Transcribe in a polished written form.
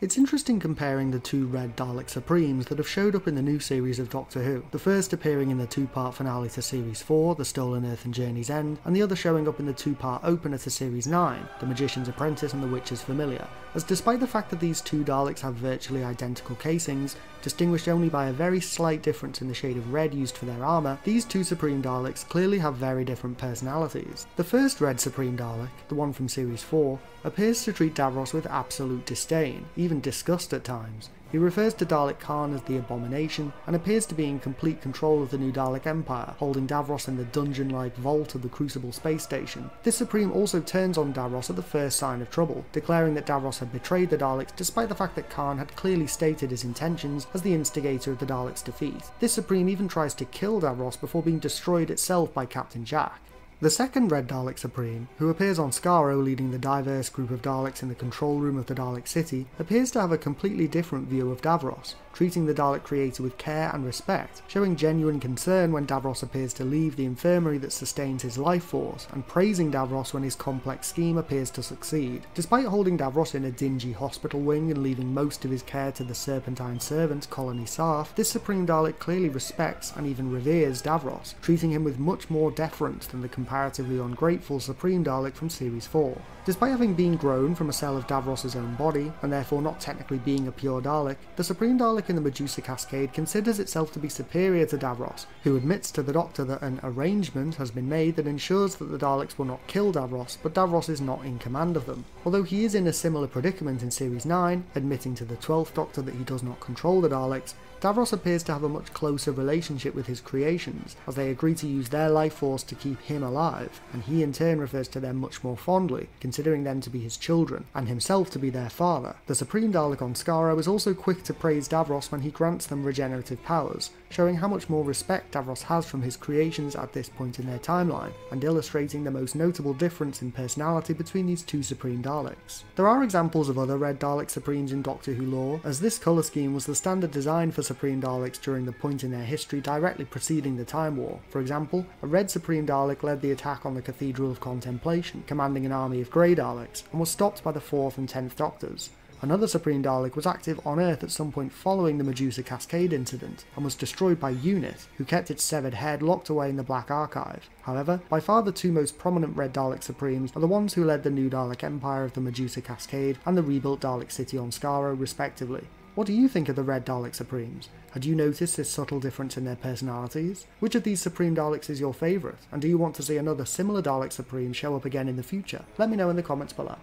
It's interesting comparing the two Red Dalek Supremes that have showed up in the new series of Doctor Who, the first appearing in the two-part finale to Series 4, The Stolen Earth and Journey's End, and the other showing up in the two-part opener to Series 9, The Magician's Apprentice and The Witch's Familiar, as despite the fact that these two Daleks have virtually identical casings, distinguished only by a very slight difference in the shade of red used for their armour, these two Supreme Daleks clearly have very different personalities. The first Red Supreme Dalek, the one from Series 4, appears to treat Davros with absolute disdain, even disgust at times. He refers to Dalek Khan as the Abomination, and appears to be in complete control of the new Dalek Empire, holding Davros in the dungeon-like vault of the Crucible space station. This Supreme also turns on Davros at the first sign of trouble, declaring that Davros had betrayed the Daleks despite the fact that Khan had clearly stated his intentions as the instigator of the Daleks' defeat. This Supreme even tries to kill Davros before being destroyed itself by Captain Jack. The second Red Dalek Supreme, who appears on Skaro leading the diverse group of Daleks in the control room of the Dalek City, appears to have a completely different view of Davros, treating the Dalek creator with care and respect, showing genuine concern when Davros appears to leave the infirmary that sustains his life force, and praising Davros when his complex scheme appears to succeed. Despite holding Davros in a dingy hospital wing and leaving most of his care to the Serpentine servant Colony Sarf, this Supreme Dalek clearly respects and even reveres Davros, treating him with much more deference than the comparatively ungrateful Supreme Dalek from Series 4. Despite having been grown from a cell of Davros' own body, and therefore not technically being a pure Dalek, the Supreme Dalek in the Medusa Cascade considers itself to be superior to Davros, who admits to the Doctor that an arrangement has been made that ensures that the Daleks will not kill Davros, but Davros is not in command of them. Although he is in a similar predicament in Series 9, admitting to the 12th Doctor that he does not control the Daleks, Davros appears to have a much closer relationship with his creations, as they agree to use their life force to keep him alive, and he in turn refers to them much more fondly, considering them to be his children, and himself to be their father. The Supreme Dalek on Skaro is also quick to praise Davros when he grants them regenerative powers, showing how much more respect Davros has from his creations at this point in their timeline, and illustrating the most notable difference in personality between these two Supreme Daleks. There are examples of other Red Dalek Supremes in Doctor Who lore, as this colour scheme was the standard design for Supreme Daleks during the point in their history directly preceding the Time War. For example, a Red Supreme Dalek led the attack on the Cathedral of Contemplation, commanding an army of Grey Daleks, and was stopped by the 4th and 10th Doctors. Another Supreme Dalek was active on Earth at some point following the Medusa Cascade incident, and was destroyed by Unit, who kept its severed head locked away in the Black Archive. However, by far the two most prominent Red Dalek Supremes are the ones who led the new Dalek Empire of the Medusa Cascade and the rebuilt Dalek City on Skaro, respectively. What do you think of the Red Dalek Supremes? Had you noticed this subtle difference in their personalities? Which of these Supreme Daleks is your favourite? And do you want to see another similar Dalek Supreme show up again in the future? Let me know in the comments below.